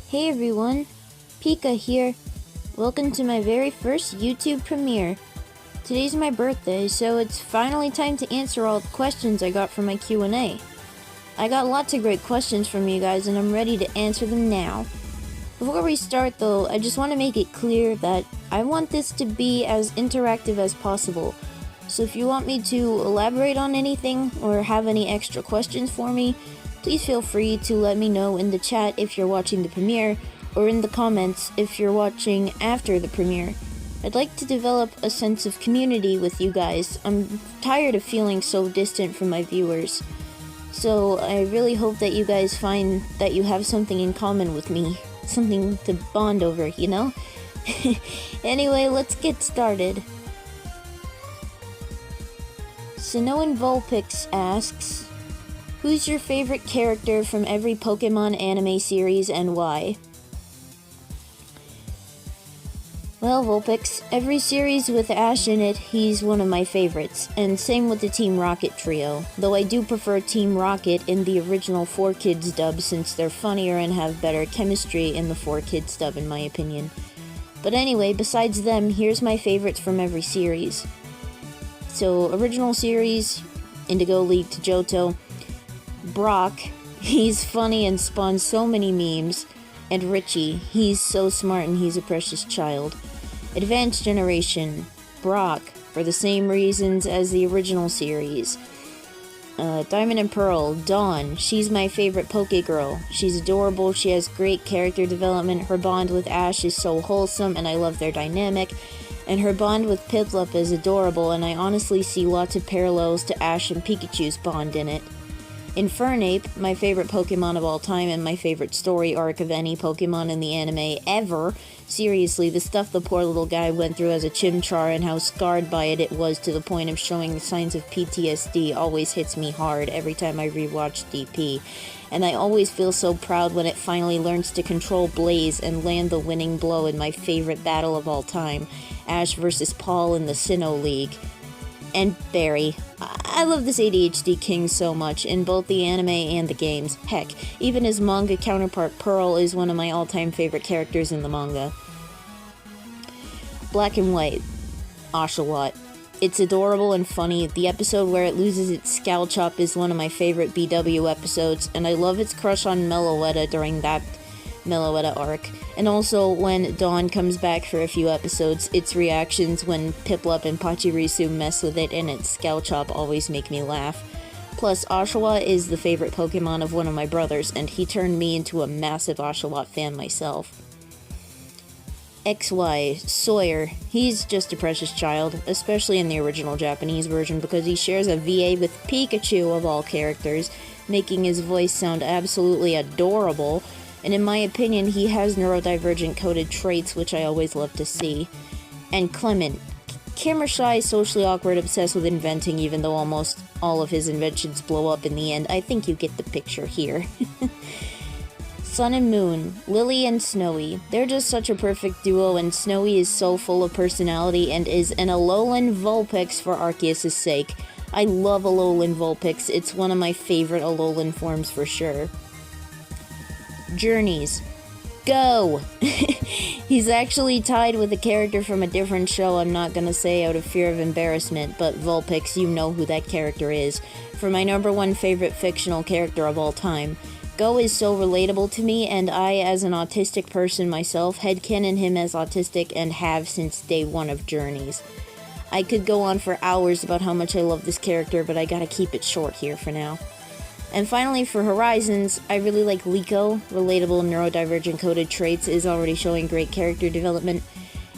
Hey everyone, Pika here. Welcome to my very first YouTube premiere. Today's my birthday, so it's finally time to answer all the questions I got from my Q&A. I got lots of great questions from you guys and I'm ready to answer them now. Before we start though, I just want to make it clear that I want this to be as interactive as possible. So if you want me to elaborate on anything or have any extra questions for me, please feel free to let me know in the chat if you're watching the premiere, or in the comments if you're watching after the premiere. I'd like to develop a sense of community with you guys. I'm tired of feeling so distant from my viewers. So I really hope that you guys find that you have something in common with me. Something to bond over, you know? Anyway, let's get started. Sinoan Vulpix asks, who's your favorite character from every Pokemon anime series and why? Well, Vulpix, every series with Ash in it, he's one of my favorites, and same with the Team Rocket trio, though I do prefer Team Rocket in the original 4Kids dub since they're funnier and have better chemistry in the 4Kids dub in my opinion. But anyway, besides them, here's my favorites from every series. So, original series, Indigo League to Johto, Brock, he's funny and spawns so many memes, and Richie, he's so smart and he's a precious child. Advanced Generation, Brock, for the same reasons as the original series. Diamond and Pearl, Dawn, she's my favorite Pokegirl. She's adorable, she has great character development, her bond with Ash is so wholesome and I love their dynamic, and her bond with Piplup is adorable and I honestly see lots of parallels to Ash and Pikachu's bond in it. Infernape, my favorite Pokemon of all time and my favorite story arc of any Pokemon in the anime ever. Seriously, the stuff the poor little guy went through as a Chimchar and how scarred by it was to the point of showing signs of PTSD always hits me hard every time I rewatch DP. And I always feel so proud when it finally learns to control Blaze and land the winning blow in my favorite battle of all time, Ash vs. Paul in the Sinnoh League. And Barry. I love this ADHD king so much, in both the anime and the games. Heck, even his manga counterpart Pearl is one of my all-time favorite characters in the manga. Black and White. Oshawott. It's adorable and funny. The episode where it loses its Scout Chop is one of my favorite BW episodes, and I love its crush on Meloetta during that Meloetta arc. And also when Dawn comes back for a few episodes, its reactions when Piplup and Pachirisu mess with it and its Scout Chop always make me laugh. Plus, Oshawott is the favorite Pokemon of one of my brothers, and he turned me into a massive Oshawott fan myself. XY, Sawyer, he's just a precious child, especially in the original Japanese version because he shares a VA with Pikachu of all characters, making his voice sound absolutely adorable. And in my opinion, he has neurodivergent coded traits, which I always love to see. And Clement. Camera shy, socially awkward, obsessed with inventing, even though almost all of his inventions blow up in the end. I think you get the picture here. Sun and Moon. Lily and Snowy. They're just such a perfect duo, and Snowy is so full of personality and is an Alolan Vulpix for Arceus' sake. I love Alolan Vulpix. It's one of my favorite Alolan forms for sure. Journeys. Go! He's actually tied with a character from a different show I'm not gonna say out of fear of embarrassment, but Vulpix, you know who that character is. For my number one favorite fictional character of all time. Go is so relatable to me, and I, as an autistic person myself, headcanon him as autistic and have since day one of Journeys. I could go on for hours about how much I love this character, but I gotta keep it short here for now. And finally, for Horizons, I really like Liko. Relatable neurodivergent coded traits is already showing great character development.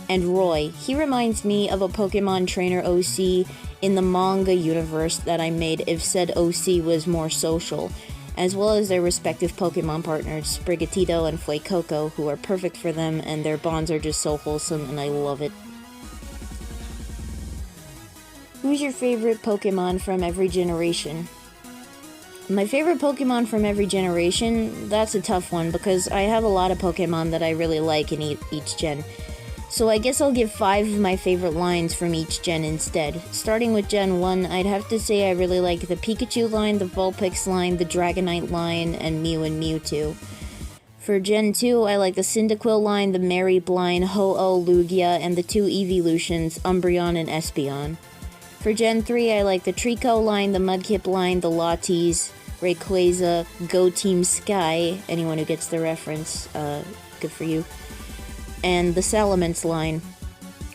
And Roy, he reminds me of a Pokemon trainer OC in the manga universe that I made if said OC was more social, as well as their respective Pokemon partners, Sprigatito and Fuecoco, who are perfect for them, and their bonds are just so wholesome and I love it. Who's your favorite Pokemon from every generation? My favorite Pokemon from every generation, that's a tough one because I have a lot of Pokemon that I really like in each gen. So I guess I'll give 5 of my favorite lines from each gen instead. Starting with Gen 1, I'd have to say I really like the Pikachu line, the Vulpix line, the Dragonite line, and Mew and Mewtwo. For Gen 2, I like the Cyndaquil line, the Mary Blind, Ho-Oh, Lugia, and the two evolutions, Umbreon and Espeon. For Gen 3, I like the Trico line, the Mudkip line, the Latias, Rayquaza, Go Team Sky, anyone who gets the reference, good for you, and the Salamence line.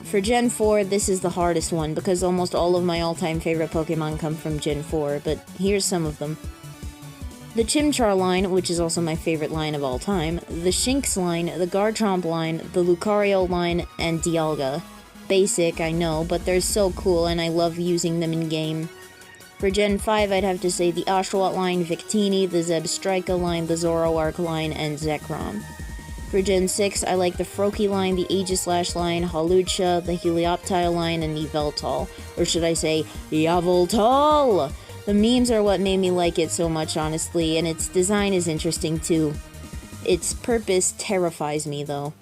For Gen 4, this is the hardest one, because almost all of my all-time favorite Pokemon come from Gen 4, but here's some of them. The Chimchar line, which is also my favorite line of all time, the Shinx line, the Garchomp line, the Lucario line, and Dialga. Basic, I know, but they're so cool and I love using them in-game. For Gen 5, I'd have to say the Oshawott line, Victini, the Zebstrika line, the Zoroark line, and Zekrom. For Gen 6, I like the Froakie line, the Aegislash line, Hawlucha, the Helioptile line, and Yveltal. Or should I say, Yveltal! The memes are what made me like it so much, honestly, and its design is interesting too. Its purpose terrifies me, though.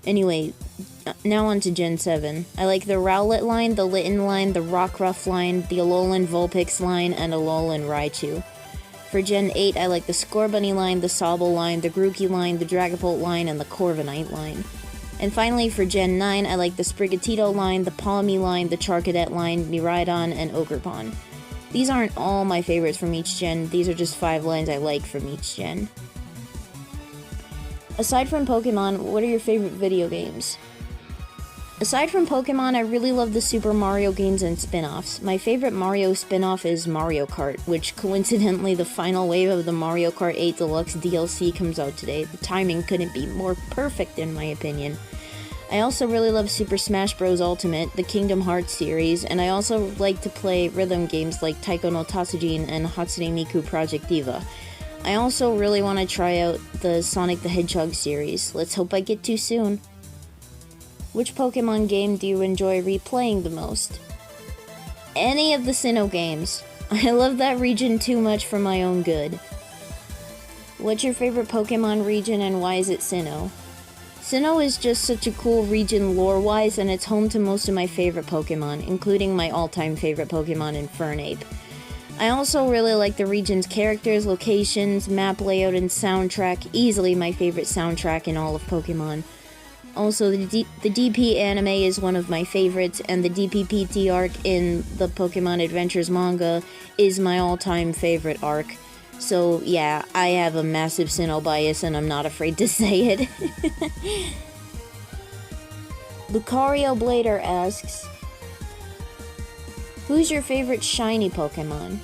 Anyway, now on to Gen 7. I like the Rowlet line, the Litten line, the Rockruff line, the Alolan Vulpix line, and Alolan Raichu. For Gen 8, I like the Scorbunny line, the Sobble line, the Grookey line, the Dragapult line, and the Corviknight line. And finally, for Gen 9, I like the Sprigatito line, the Palmy line, the Charcadet line, Miraidon, and Ogerpon. These aren't all my favorites from each gen, these are just 5 lines I like from each gen. Aside from Pokemon, what are your favorite video games? Aside from Pokemon, I really love the Super Mario games and spin-offs. My favorite Mario spin-off is Mario Kart, which coincidentally the final wave of the Mario Kart 8 Deluxe DLC comes out today. The timing couldn't be more perfect in my opinion. I also really love Super Smash Bros. Ultimate, the Kingdom Hearts series, and I also like to play rhythm games like Taiko no Tatsujin and Hatsune Miku Project Diva. I also really want to try out the Sonic the Hedgehog series. Let's hope I get to soon. Which Pokemon game do you enjoy replaying the most? Any of the Sinnoh games. I love that region too much for my own good. What's your favorite Pokemon region and why is it Sinnoh? Sinnoh is just such a cool region lore-wise, and it's home to most of my favorite Pokemon, including my all-time favorite Pokemon Infernape. I also really like the region's characters, locations, map layout, and soundtrack, easily my favorite soundtrack in all of Pokemon. Also, the DP anime is one of my favorites, and the DPPT arc in the Pokemon Adventures manga is my all-time favorite arc. So, yeah, I have a massive Sinnoh bias, and I'm not afraid to say it. Lucario Blader asks, who's your favorite shiny Pokemon?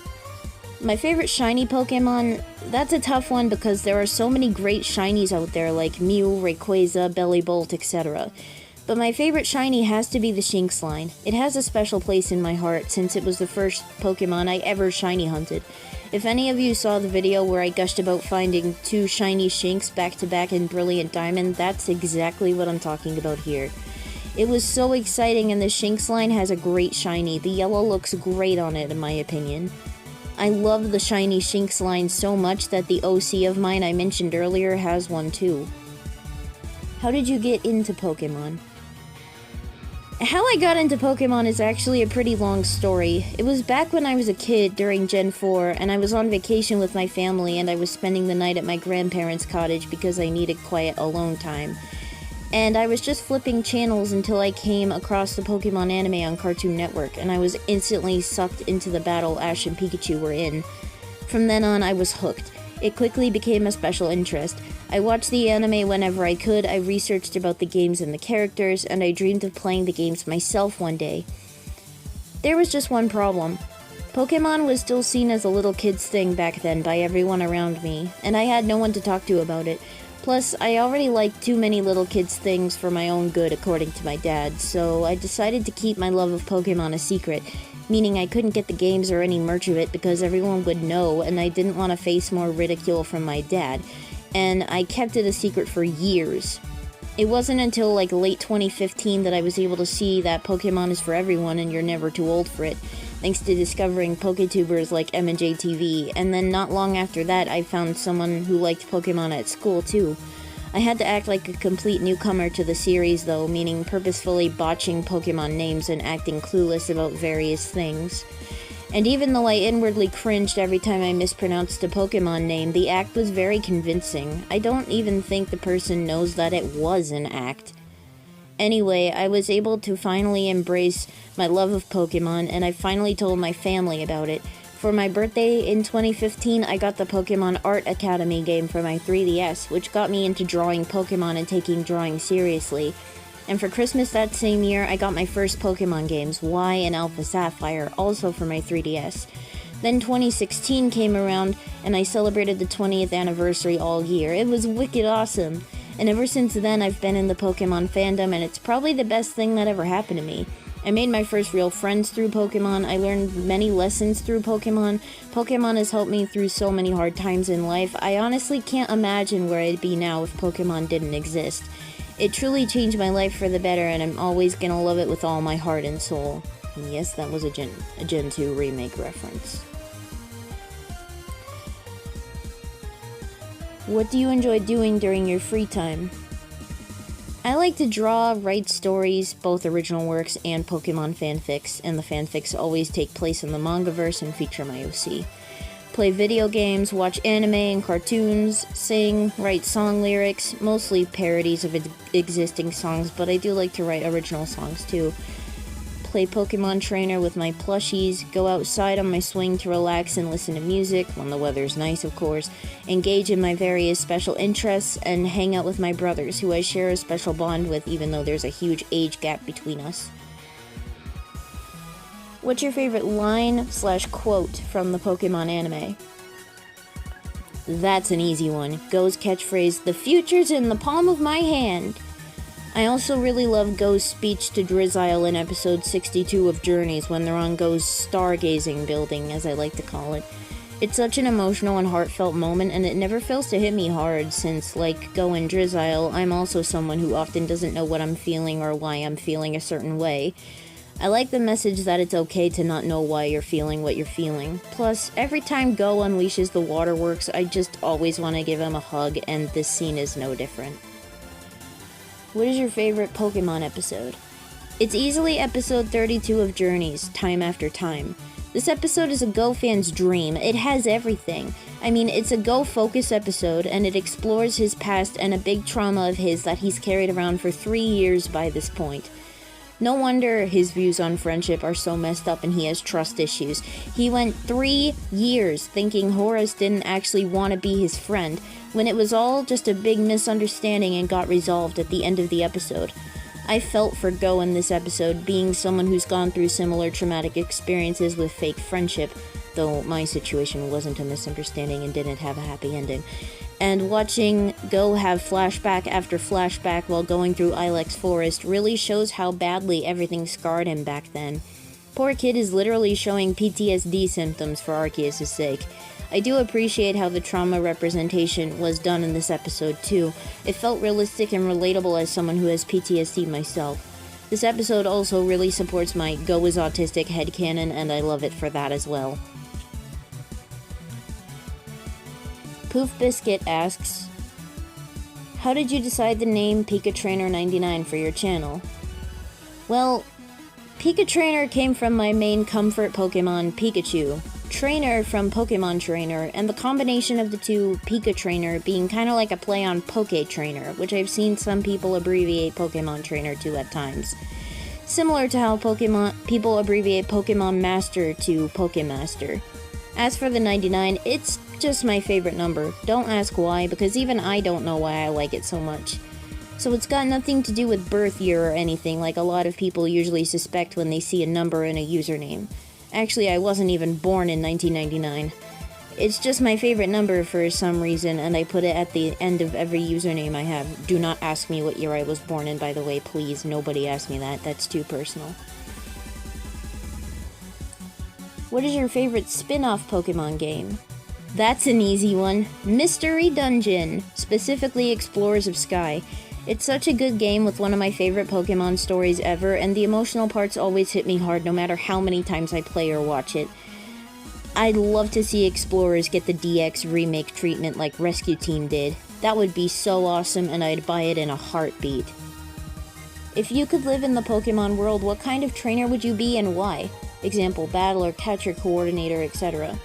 My favorite shiny Pokemon, that's a tough one because there are so many great shinies out there like Mew, Rayquaza, Bellibolt, etc. But my favorite shiny has to be the Shinx line. It has a special place in my heart since it was the first Pokemon I ever shiny hunted. If any of you saw the video where I gushed about finding 2 shiny Shinx back to back in Brilliant Diamond, that's exactly what I'm talking about here. It was so exciting, and the Shinx line has a great shiny. The yellow looks great on it in my opinion. I love the shiny Shinx line so much that the OC of mine I mentioned earlier has one too. How did you get into Pokemon? How I got into Pokemon is actually a pretty long story. It was back when I was a kid during Gen 4, and I was on vacation with my family, and I was spending the night at my grandparents' cottage because I needed quiet alone time. And I was just flipping channels until I came across the Pokemon anime on Cartoon Network, and I was instantly sucked into the battle Ash and Pikachu were in. From then on, I was hooked. It quickly became a special interest. I watched the anime whenever I could, I researched about the games and the characters, and I dreamed of playing the games myself one day. There was just one problem. Pokemon was still seen as a little kid's thing back then by everyone around me, and I had no one to talk to about it. Plus, I already liked too many little kids' things for my own good, according to my dad, so I decided to keep my love of Pokemon a secret, meaning I couldn't get the games or any merch of it because everyone would know, and I didn't want to face more ridicule from my dad, and I kept it a secret for years. It wasn't until like late 2015 that I was able to see that Pokemon is for everyone and you're never too old for it, thanks to discovering Poketubers like M&J and then not long after that I found someone who liked Pokemon at school too. I had to act like a complete newcomer to the series though, meaning purposefully botching Pokemon names and acting clueless about various things. And even though I inwardly cringed every time I mispronounced a Pokemon name, the act was very convincing. I don't even think the person knows that it was an act. Anyway, I was able to finally embrace my love of Pokemon, and I finally told my family about it. For my birthday in 2015, I got the Pokemon Art Academy game for my 3DS, which got me into drawing Pokemon and taking drawing seriously. And for Christmas that same year, I got my first Pokemon games, Y and Alpha Sapphire, also for my 3DS. Then 2016 came around, and I celebrated the 20th anniversary all year. It was wicked awesome. And ever since then, I've been in the Pokemon fandom, and it's probably the best thing that ever happened to me. I made my first real friends through Pokemon. I learned many lessons through Pokemon. Pokemon has helped me through so many hard times in life. I honestly can't imagine where I'd be now if Pokemon didn't exist. It truly changed my life for the better, and I'm always gonna love it with all my heart and soul. And yes, that was a Gen 2 remake reference. What do you enjoy doing during your free time? I like to draw, write stories, both original works and Pokemon fanfics, and the fanfics always take place in the mangaverse and feature my OC. Play video games, watch anime and cartoons, sing, write song lyrics, mostly parodies of existing songs, but I do like to write original songs too. Play Pokemon Trainer with my plushies, go outside on my swing to relax and listen to music, when the weather's nice of course, engage in my various special interests, and hang out with my brothers, who I share a special bond with even though there's a huge age gap between us. What's your favorite line/quote from the Pokemon anime? That's an easy one. Go's catchphrase, "The future's in the palm of my hand." I also really love Go's speech to Drizzile in episode 62 of Journeys when they're on Go's stargazing building, as I like to call it. It's such an emotional and heartfelt moment, and it never fails to hit me hard since, like Go and Drizzile, I'm also someone who often doesn't know what I'm feeling or why I'm feeling a certain way. I like the message that it's okay to not know why you're feeling what you're feeling. Plus, every time Go unleashes the waterworks, I just always want to give him a hug, and this scene is no different. What is your favorite Pokemon episode? It's easily episode 32 of Journeys, Time After Time. This episode is a Go fan's dream. It has everything. I mean, it's a Go focus episode, and it explores his past and a big trauma of his that he's carried around for 3 years by this point. No wonder his views on friendship are so messed up and he has trust issues. He went 3 years thinking Horace didn't actually want to be his friend, when it was all just a big misunderstanding and got resolved at the end of the episode. I felt for Go in this episode, being someone who's gone through similar traumatic experiences with fake friendship, though my situation wasn't a misunderstanding and didn't have a happy ending. And watching Go have flashback after flashback while going through Ilex Forest really shows how badly everything scarred him back then. Poor kid is literally showing PTSD symptoms for Arceus' sake. I do appreciate how the trauma representation was done in this episode too. It felt realistic and relatable as someone who has PTSD myself. This episode also really supports my Go is autistic headcanon, and I love it for that as well. Poof Biscuit asks, how did you decide the name Pika Trainer 99 for your channel? Well, Pika Trainer came from my main comfort Pokemon, Pikachu. Trainer from Pokemon Trainer, and the combination of the two, Pika Trainer, being kind of like a play on Poke Trainer, which I've seen some people abbreviate Pokemon Trainer to at times. Similar to how people abbreviate Pokemon Master to Pokemaster. As for the 99, it's just my favorite number. Don't ask why, because even I don't know why I like it so much. So it's got nothing to do with birth year or anything like a lot of people usually suspect when they see a number in a username. Actually, I wasn't even born in 1999. It's just my favorite number for some reason, and I put it at the end of every username I have. Do not ask me what year I was born in, by the way, please. Nobody ask me that. That's too personal. What is your favorite spin-off Pokemon game? That's an easy one. Mystery Dungeon, specifically Explorers of Sky. It's such a good game with one of my favorite Pokemon stories ever, and the emotional parts always hit me hard no matter how many times I play or watch it. I'd love to see Explorers get the DX remake treatment like Rescue Team did. That would be so awesome, and I'd buy it in a heartbeat. If you could live in the Pokemon world, what kind of trainer would you be and why? example, battler, catcher, coordinator, etc.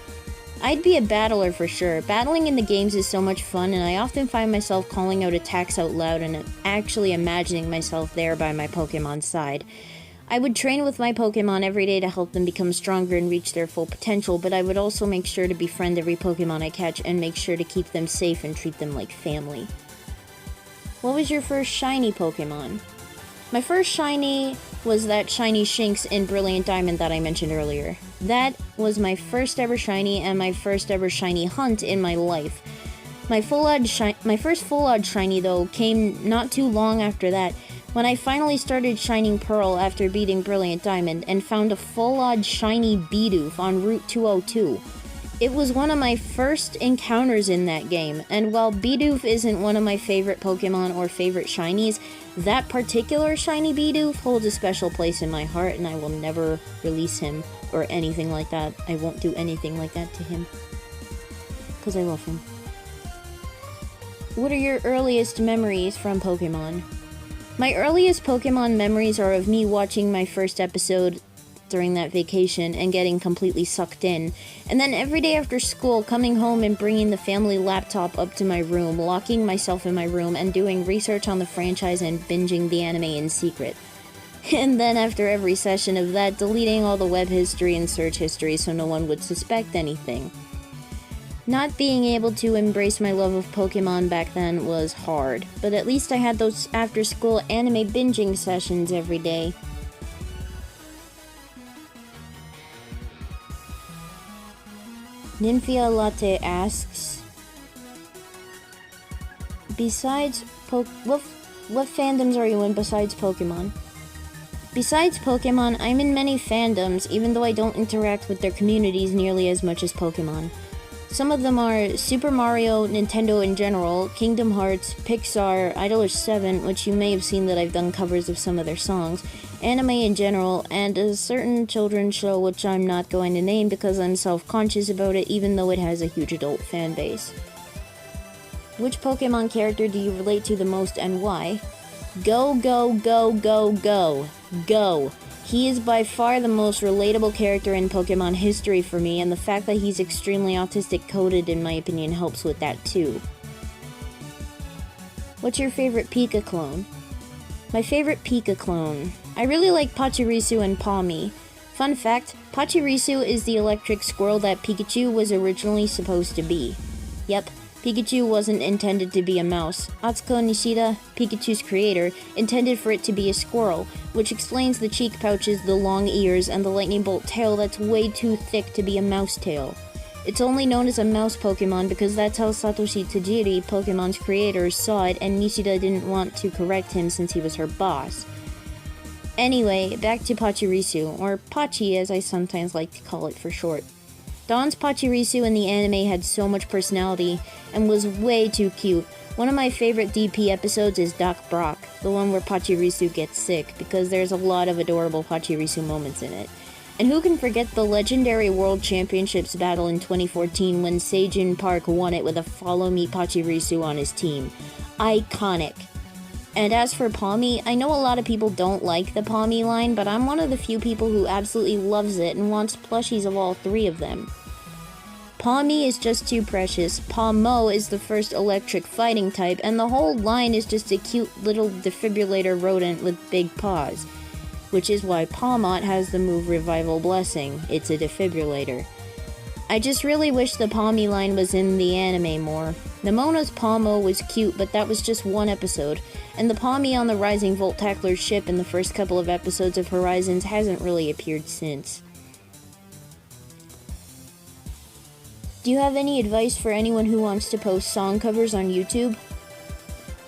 I'd be a battler for sure. Battling in the games is so much fun, and I often find myself calling out attacks out loud and actually imagining myself there by my Pokemon's side. I would train with my Pokemon every day to help them become stronger and reach their full potential, but I would also make sure to befriend every Pokemon I catch and make sure to keep them safe and treat them like family. What was your first shiny Pokemon? My first shiny was that shiny Shinx in Brilliant Diamond that I mentioned earlier. That was my first ever shiny and my first ever shiny hunt in my life. My first full odd shiny though came not too long after that, when I finally started shining Pearl after beating Brilliant Diamond and found a full odd shiny Bidoof on Route 202. It was one of my first encounters in that game, and while Bidoof isn't one of my favorite Pokemon or favorite shinies, that particular shiny Bidoof holds a special place in my heart, and I will never release him or anything like that. I won't do anything like that to him, because I love him. What are your earliest memories from Pokemon? My earliest Pokemon memories are of me watching my first episode during that vacation and getting completely sucked in, and then every day after school coming home and bringing the family laptop up to my room, locking myself in my room and doing research on the franchise and binging the anime in secret. And then after every session of that, deleting all the web history and search history so no one would suspect anything. Not being able to embrace my love of Pokemon back then was hard, but at least I had those after school anime binging sessions every day. Nymphia Latte asks, besides what fandoms are you in besides Pokemon? Besides Pokemon, I'm in many fandoms, even though I don't interact with their communities nearly as much as Pokemon. Some of them are Super Mario, Nintendo in general, Kingdom Hearts, Pixar, Idolish 7, which you may have seen that I've done covers of some of their songs, anime in general, and a certain children's show which I'm not going to name because I'm self-conscious about it even though it has a huge adult fan base. Which Pokemon character do you relate to the most and why? Go, go, go, go, go. Go. He is by far the most relatable character in Pokemon history for me, and the fact that he's extremely autistic coded in my opinion helps with that too. What's your favorite Pika clone? My favorite Pika clone. I really like Pachirisu and Pawmi. Fun fact, Pachirisu is the electric squirrel that Pikachu was originally supposed to be. Yep, Pikachu wasn't intended to be a mouse. Atsuko Nishida, Pikachu's creator, intended for it to be a squirrel, which explains the cheek pouches, the long ears, and the lightning bolt tail that's way too thick to be a mouse tail. It's only known as a mouse Pokemon because that's how Satoshi Tajiri, Pokemon's creator, saw it, and Nishida didn't want to correct him since he was her boss. Anyway, back to Pachirisu, or Pachi as I sometimes like to call it for short. Dawn's Pachirisu in the anime had so much personality and was way too cute. One of my favorite DP episodes is Doc Brock, the one where Pachirisu gets sick, because there's a lot of adorable Pachirisu moments in it. And who can forget the legendary World Championships battle in 2014 when Seijin Park won it with a Follow Me Pachirisu on his team. Iconic. And as for Pawmi, I know a lot of people don't like the Pawmi line, but I'm one of the few people who absolutely loves it and wants plushies of all three of them. Pawmi is just too precious, Pawmo is the first electric fighting type, and the whole line is just a cute little defibrillator rodent with big paws. Which is why Pawmot has the move Revival Blessing, it's a defibrillator. I just really wish the Pawmi line was in the anime more. Nemona's Pawmo was cute, but that was just one episode, and the Pawmi on the Rising Volt Tackler's ship in the first couple of episodes of Horizons hasn't really appeared since. Do you have any advice for anyone who wants to post song covers on YouTube?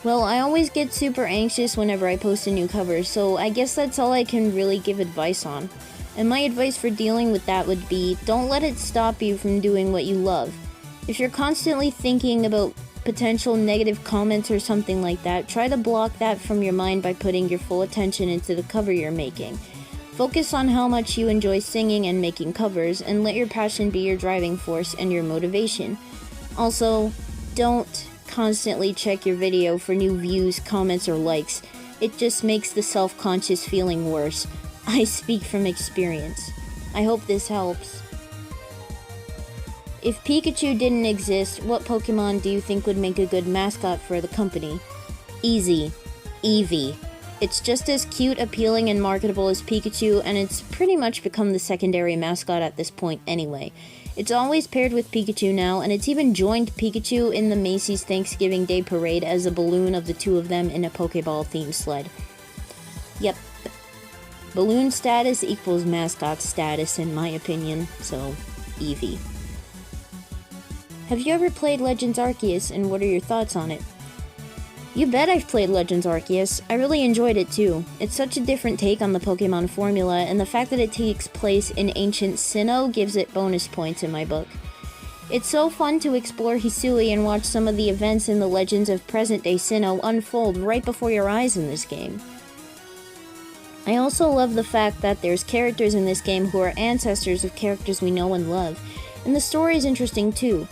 Well, I always get super anxious whenever I post a new cover, so I guess that's all I can really give advice on. And my advice for dealing with that would be, don't let it stop you from doing what you love. If you're constantly thinking about potential negative comments or something like that, try to block that from your mind by putting your full attention into the cover you're making. Focus on how much you enjoy singing and making covers, and let your passion be your driving force and your motivation. Also, don't constantly check your video for new views, comments, or likes. It just makes the self-conscious feeling worse. I speak from experience. I hope this helps. If Pikachu didn't exist, what Pokemon do you think would make a good mascot for the company? Easy. Eevee. It's just as cute, appealing, and marketable as Pikachu, and it's pretty much become the secondary mascot at this point anyway. It's always paired with Pikachu now, and it's even joined Pikachu in the Macy's Thanksgiving Day Parade as a balloon of the two of them in a Pokeball-themed sled. Yep. Balloon status equals mascot status in my opinion, so Eevee. Have you ever played Legends Arceus, and what are your thoughts on it? You bet I've played Legends Arceus. I really enjoyed it too. It's such a different take on the Pokemon formula, and the fact that it takes place in ancient Sinnoh gives it bonus points in my book. It's so fun to explore Hisui and watch some of the events in the legends of present-day Sinnoh unfold right before your eyes in this game. I also love the fact that there's characters in this game who are ancestors of characters we know and love, and the story is interesting too.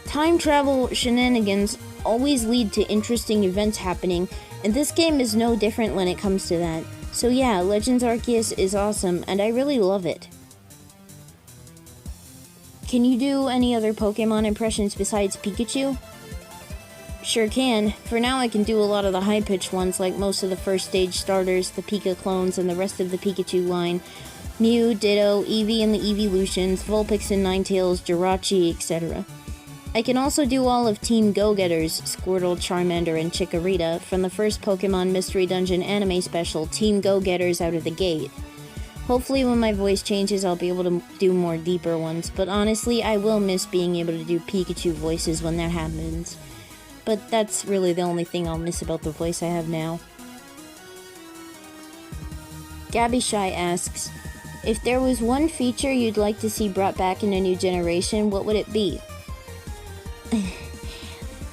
Time travel shenanigans always lead to interesting events happening, and this game is no different when it comes to that. So yeah, Legends Arceus is awesome, and I really love it. Can you do any other Pokemon impressions besides Pikachu? Sure can. For now I can do a lot of the high-pitched ones like most of the first stage starters, the Pika clones, and the rest of the Pikachu line. Mew, Ditto, Eevee and the Eeveelutions, Vulpix and Ninetales, Jirachi, etc. I can also do all of Team Go-Getters, Squirtle, Charmander, and Chikorita, from the first Pokemon Mystery Dungeon anime special, Team Go-Getters out of the gate. Hopefully when my voice changes I'll be able to do more deeper ones, but honestly I will miss being able to do Pikachu voices when that happens. But that's really the only thing I'll miss about the voice I have now. Gabby Shy asks, if there was one feature you'd like to see brought back in a new generation, what would it be?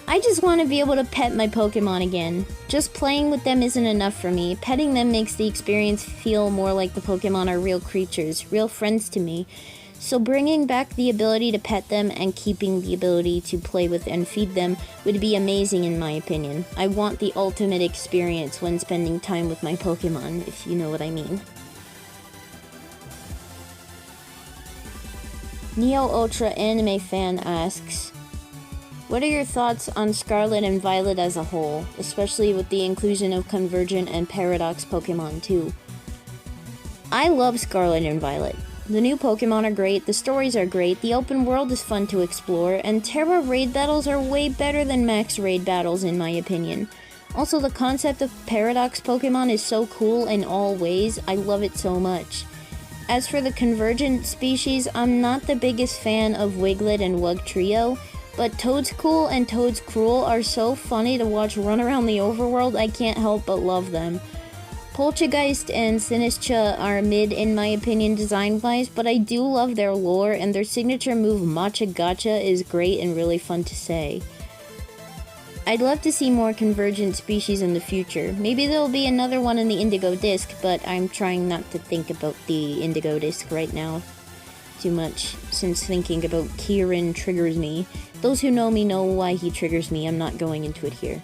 I just want to be able to pet my Pokemon again. Just playing with them isn't enough for me. Petting them makes the experience feel more like the Pokemon are real creatures, real friends to me. So bringing back the ability to pet them and keeping the ability to play with and feed them would be amazing in my opinion. I want the ultimate experience when spending time with my Pokemon, if you know what I mean. Neo Ultra Anime Fan asks, what are your thoughts on Scarlet and Violet as a whole, especially with the inclusion of Convergent and Paradox Pokemon too? I love Scarlet and Violet. The new Pokemon are great, the stories are great, the open world is fun to explore, and Terra raid battles are way better than Max raid battles in my opinion. Also, the concept of Paradox Pokemon is so cool in all ways, I love it so much. As for the Convergent species, I'm not the biggest fan of Wiglet and Wugtrio, but Toadskool and Toadscruel are so funny to watch run around the overworld, I can't help but love them. Poltergeist and Sinistcha are mid in my opinion design-wise, but I do love their lore, and their signature move Matcha Gotcha is great and really fun to say. I'd love to see more Convergent species in the future. Maybe there'll be another one in the Indigo Disc, but I'm trying not to think about the Indigo Disc right now too much, since thinking about Kieran triggers me. Those who know me know why he triggers me, I'm not going into it here.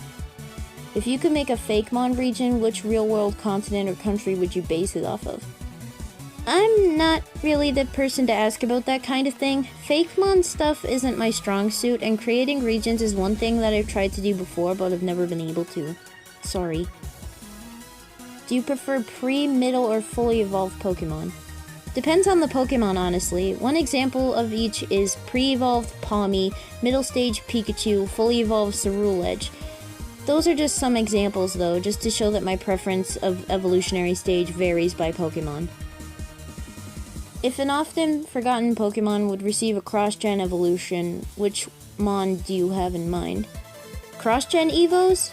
If you could make a Fakemon region, which real-world continent or country would you base it off of? I'm not really the person to ask about that kind of thing. Fakemon stuff isn't my strong suit, and creating regions is one thing that I've tried to do before, but I've never been able to. Sorry. Do you prefer pre, middle, or fully evolved Pokemon? Depends on the Pokemon, honestly. One example of each is pre-evolved Pawmi, middle stage Pikachu, fully evolved Ceruledge. Those are just some examples though, just to show that my preference of evolutionary stage varies by Pokemon. If an often forgotten Pokemon would receive a cross-gen evolution, which Mon do you have in mind? Cross-gen Evos?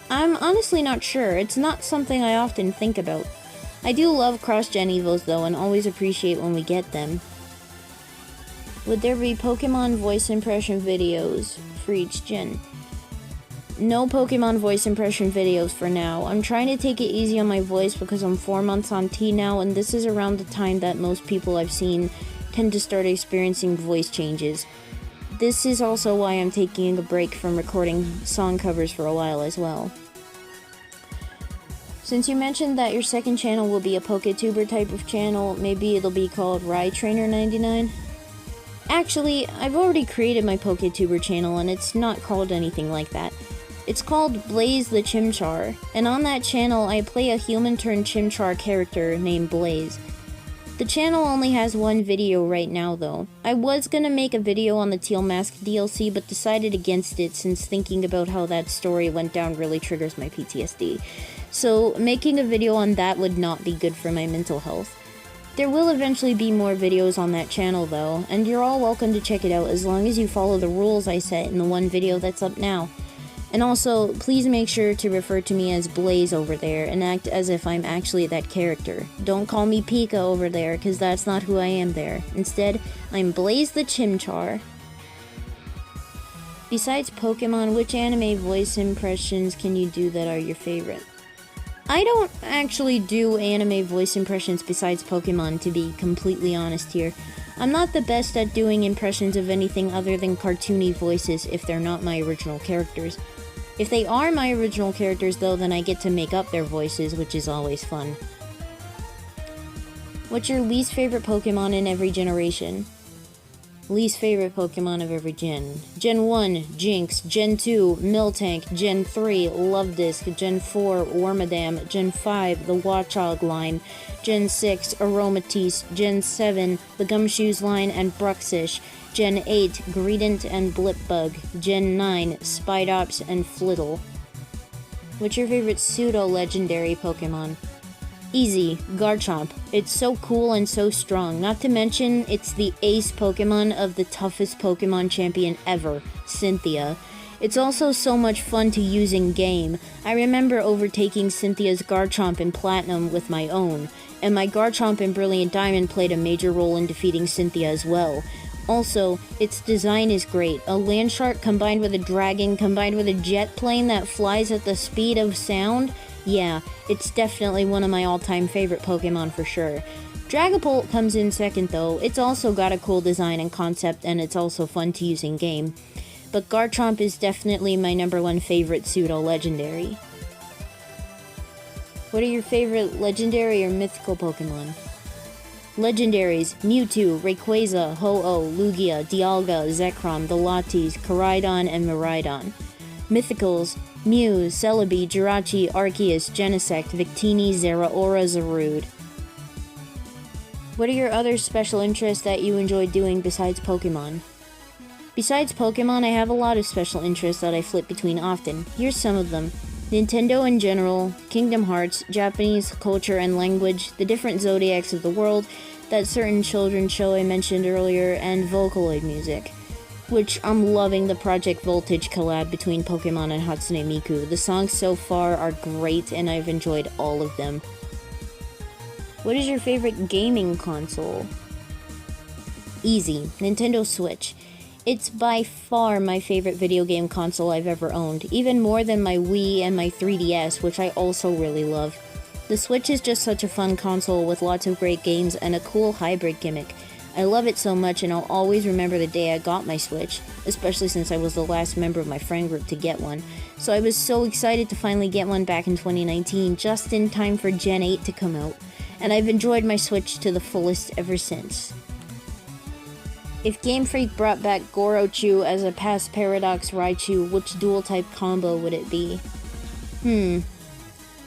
I'm honestly not sure, it's not something I often think about. I do love cross-gen Evos though, and always appreciate when we get them. Would there be Pokemon voice impression videos for each gen? No Pokemon voice impression videos for now. I'm trying to take it easy on my voice because I'm 4 months on T now, and this is around the time that most people I've seen tend to start experiencing voice changes. This is also why I'm taking a break from recording song covers for a while as well. Since you mentioned that your second channel will be a PokeTuber type of channel, maybe it'll be called RaiTrainer99? Actually, I've already created my PokeTuber channel and it's not called anything like that. It's called Blaze the Chimchar, and on that channel I play a human-turned-Chimchar character named Blaze. The channel only has one video right now though. I was gonna make a video on the Teal Mask DLC but decided against it since thinking about how that story went down really triggers my PTSD. So making a video on that would not be good for my mental health. There will eventually be more videos on that channel though, and you're all welcome to check it out as long as you follow the rules I set in the one video that's up now. And also, please make sure to refer to me as Blaze over there and act as if I'm actually that character. Don't call me Pika over there, cause that's not who I am there. Instead, I'm Blaze the Chimchar. Besides Pokemon, which anime voice impressions can you do that are your favorite? I don't actually do anime voice impressions besides Pokemon, to be completely honest here. I'm not the best at doing impressions of anything other than cartoony voices if they're not my original characters. If they are my original characters though, then I get to make up their voices, which is always fun. What's your least favorite Pokemon in every generation? Least favorite Pokemon of every gen. Gen 1, Jinx. Gen 2, Miltank. Gen 3, Lovedisc. Gen 4, Wormadam. Gen 5, the Watchog line. Gen 6, Aromatisse. Gen 7, the Gumshoes line and Bruxish. Gen 8, Greedent and Blipbug. Gen 9, Spidops and Flittle. What's your favorite pseudo-legendary Pokemon? Easy, Garchomp. It's so cool and so strong. Not to mention, it's the ace Pokemon of the toughest Pokemon champion ever, Cynthia. It's also so much fun to use in game. I remember overtaking Cynthia's Garchomp in Platinum with my own, and my Garchomp in Brilliant Diamond played a major role in defeating Cynthia as well. Also, its design is great. A Landshark combined with a dragon combined with a jet plane that flies at the speed of sound? Yeah, it's definitely one of my all-time favorite Pokemon for sure. Dragapult comes in second though. It's also got a cool design and concept, and it's also fun to use in game. But Garchomp is definitely my #1 favorite pseudo-legendary. What are your favorite legendary or mythical Pokemon? Legendaries: Mewtwo, Rayquaza, Ho-Oh, Lugia, Dialga, Zekrom, the Latis, Koraidon, and Miraidon. Mythicals: Mew, Celebi, Jirachi, Arceus, Genesect, Victini, Zeraora, Zarude. What are your other special interests that you enjoy doing besides Pokemon? Besides Pokemon, I have a lot of special interests that I flip between often. Here's some of them. Nintendo in general, Kingdom Hearts, Japanese culture and language, the different zodiacs of the world, that certain children's show I mentioned earlier, and Vocaloid music. Which I'm loving the Project Voltage collab between Pokemon and Hatsune Miku. The songs so far are great and I've enjoyed all of them. What is your favorite gaming console? Easy, Nintendo Switch. It's by far my favorite video game console I've ever owned, even more than my Wii and my 3DS, which I also really love. The Switch is just such a fun console with lots of great games and a cool hybrid gimmick. I love it so much and I'll always remember the day I got my Switch, especially since I was the last member of my friend group to get one. So I was so excited to finally get one back in 2019, just in time for Gen 8 to come out. And I've enjoyed my Switch to the fullest ever since. If Game Freak brought back Gorochu as a past Paradox Raichu, which dual-type combo would it be?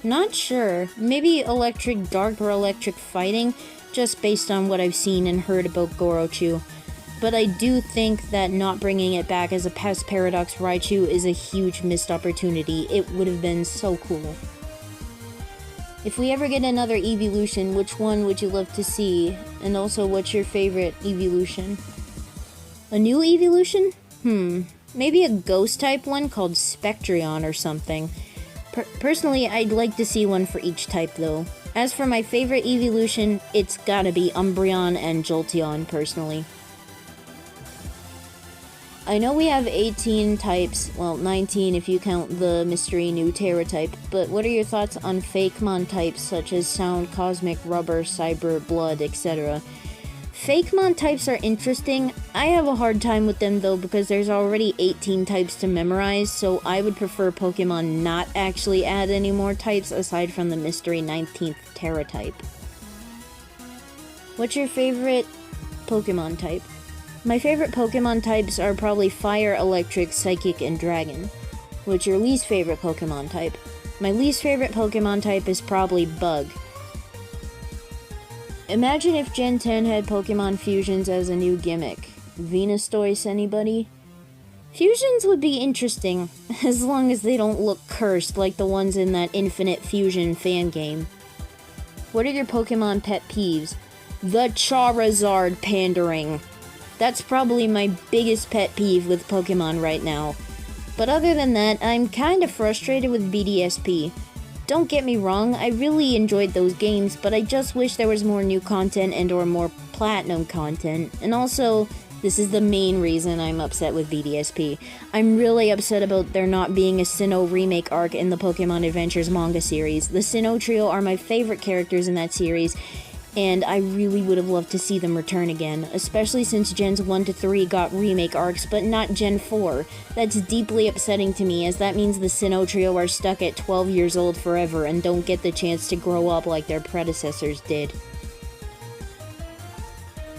Not sure. Maybe Electric Dark or Electric Fighting, just based on what I've seen and heard about Gorochu. But I do think that not bringing it back as a past Paradox Raichu is a huge missed opportunity. It would have been so cool. If we ever get another evolution, which one would you love to see? And also, what's your favorite evolution? A new evolution? Maybe a ghost-type one called Spectreon or something. Personally, I'd like to see one for each type, though. As for my favorite evolution, it's gotta be Umbreon and Jolteon, personally. I know we have 18 types, well, 19 if you count the mystery new Terra type, but what are your thoughts on Fakemon types such as Sound, Cosmic, Rubber, Cyber, Blood, etc.? Fakemon types are interesting. I have a hard time with them though because there's already 18 types to memorize, so I would prefer Pokemon not actually add any more types aside from the mystery 19th Terra type. What's your favorite Pokemon type? My favorite Pokemon types are probably Fire, Electric, Psychic, and Dragon. What's your least favorite Pokemon type? My least favorite Pokemon type is probably Bug. Imagine if Gen 10 had Pokemon fusions as a new gimmick. Venusaurus, anybody? Fusions would be interesting, as long as they don't look cursed like the ones in that Infinite Fusion fan game. What are your Pokemon pet peeves? The Charizard pandering. That's probably my biggest pet peeve with Pokemon right now. But other than that, I'm kinda frustrated with BDSP. Don't get me wrong, I really enjoyed those games, but I just wish there was more new content and or more platinum content. And also, this is the main reason I'm upset with BDSP. I'm really upset about there not being a Sinnoh remake arc in the Pokemon Adventures manga series. The Sinnoh trio are my favorite characters in that series, and I really would have loved to see them return again, especially since Gens 1 to 3 got remake arcs, but not Gen 4. That's deeply upsetting to me, as that means the Sinnoh trio are stuck at 12 years old forever and don't get the chance to grow up like their predecessors did.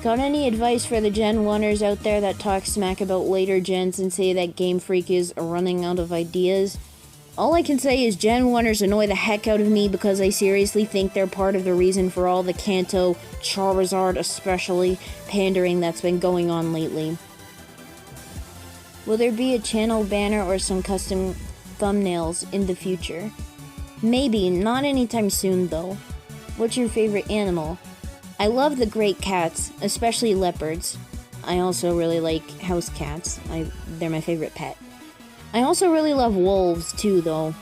Got any advice for the Gen 1ers out there that talk smack about later gens and say that Game Freak is running out of ideas? All I can say is Gen 1ers annoy the heck out of me because I seriously think they're part of the reason for all the Kanto, Charizard especially, pandering that's been going on lately. Will there be a channel banner or some custom thumbnails in the future? Maybe, not anytime soon though. What's your favorite animal? I love the great cats, especially leopards. I also really like house cats. They're my favorite pet. I also really love wolves too, though.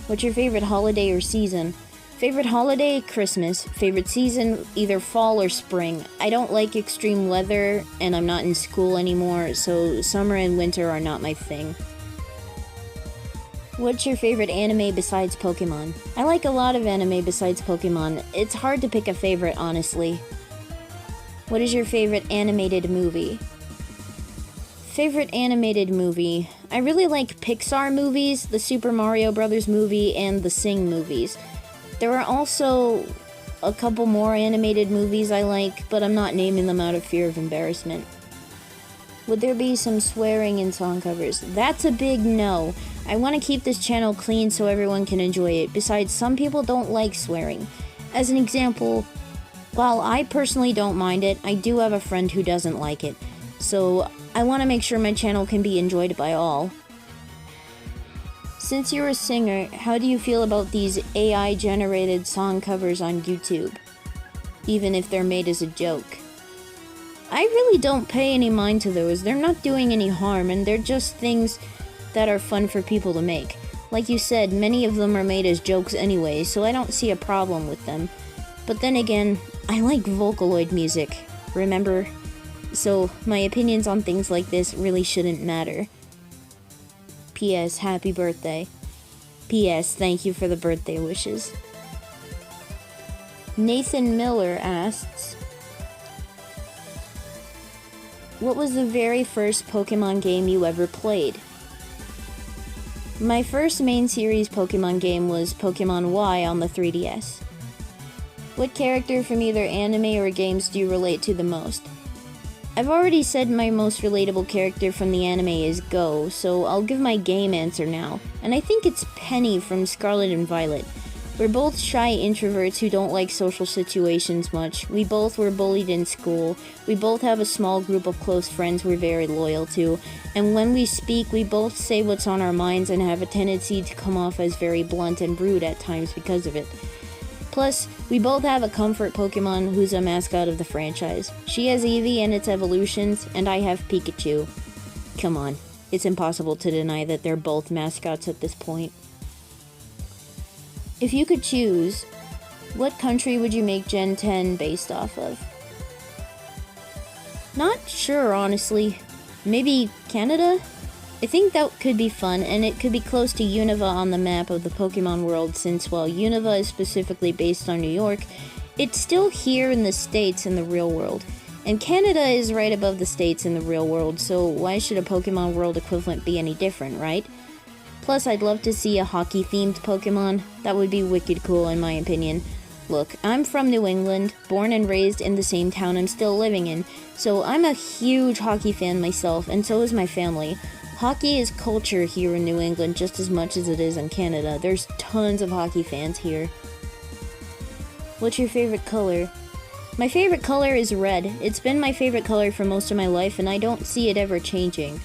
What's your favorite holiday or season? Favorite holiday, Christmas. Favorite season, either fall or spring. I don't like extreme weather, and I'm not in school anymore, so summer and winter are not my thing. What's your favorite anime besides Pokemon? I like a lot of anime besides Pokemon. It's hard to pick a favorite, honestly. What is your favorite animated movie? Favorite animated movie? I really like Pixar movies, the Super Mario Bros. Movie, and the Sing movies. There are also a couple more animated movies I like, but I'm not naming them out of fear of embarrassment. Would there be some swearing in song covers? That's a big no. I want to keep this channel clean so everyone can enjoy it. Besides, some people don't like swearing. As an example, while I personally don't mind it, I do have a friend who doesn't like it. So I want to make sure my channel can be enjoyed by all. Since you're a singer, how do you feel about these AI-generated song covers on YouTube? Even if they're made as a joke. I really don't pay any mind to those. They're not doing any harm, and they're just things that are fun for people to make. Like you said, many of them are made as jokes anyway, so I don't see a problem with them. But then again, I like Vocaloid music, remember? So my opinions on things like this really shouldn't matter. P.S. Happy birthday. P.S. Thank you for the birthday wishes. Nathan Miller asks, what was the very first Pokemon game you ever played? My first main series Pokemon game was Pokemon Y on the 3DS. What character from either anime or games do you relate to the most? I've already said my most relatable character from the anime is Go, so I'll give my game answer now. And I think it's Penny from Scarlet and Violet. We're both shy introverts who don't like social situations much. We both were bullied in school. We both have a small group of close friends we're very loyal to. And when we speak, we both say what's on our minds and have a tendency to come off as very blunt and rude at times because of it. Plus, we both have a comfort Pokemon who's a mascot of the franchise. She has Eevee and its evolutions, and I have Pikachu. Come on, it's impossible to deny that they're both mascots at this point. If you could choose, what country would you make Gen 10 based off of? Not sure, honestly. Maybe Canada? I think that could be fun, and it could be close to Unova on the map of the Pokemon world, since while Unova is specifically based on New York, It's still here in the States in the real world. And Canada is right above the States in the real world, so why should a Pokemon World equivalent be any different, right? Plus, I'd love to see a hockey-themed Pokemon. That would be wicked cool in my opinion. Look, I'm from New England, born and raised in the same town I'm still living in, so I'm a huge hockey fan myself, and so is my family. Hockey is culture here in New England just as much as it is in Canada. There's tons of hockey fans here. What's your favorite color? My favorite color is red. It's been my favorite color for most of my life, and I don't see it ever changing.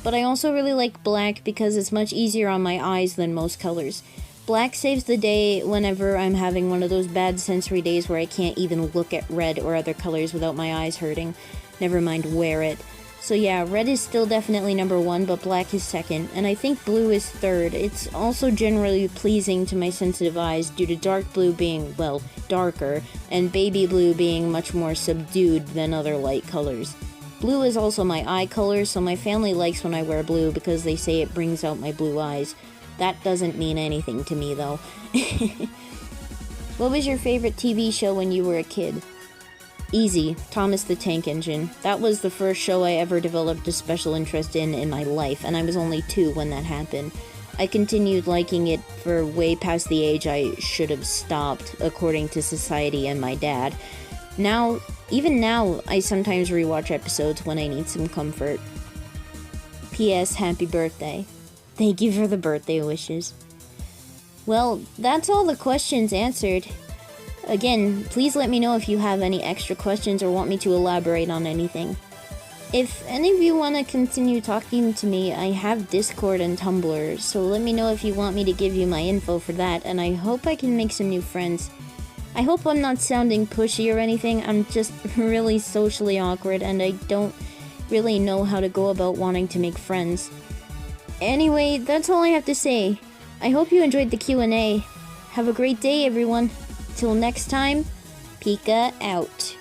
But I also really like black because it's much easier on my eyes than most colors. Black saves the day whenever I'm having one of those bad sensory days where I can't even look at red or other colors without my eyes hurting. Never mind wear it. So yeah, red is still definitely number one, but black is second, and I think blue is third. It's also generally pleasing to my sensitive eyes due to dark blue being, well, darker, and baby blue being much more subdued than other light colors. Blue is also my eye color, so my family likes when I wear blue because they say it brings out my blue eyes. That doesn't mean anything to me, though. What was your favorite TV show when you were a kid? Easy, Thomas the Tank Engine. That was the first show I ever developed a special interest in my life, and I was only 2 when that happened. I continued liking it for way past the age I should have stopped, according to society and my dad. Even now, I sometimes rewatch episodes when I need some comfort. P.S. Happy birthday. Thank you for the birthday wishes. Well, that's all the questions answered. Again, please let me know if you have any extra questions or want me to elaborate on anything. If any of you want to continue talking to me, I have Discord and Tumblr, so let me know if you want me to give you my info for that, and I hope I can make some new friends. I hope I'm not sounding pushy or anything. I'm just really socially awkward, and I don't really know how to go about wanting to make friends. Anyway, that's all I have to say. I hope you enjoyed the Q&A. Have a great day, everyone. Till next time, Pika out.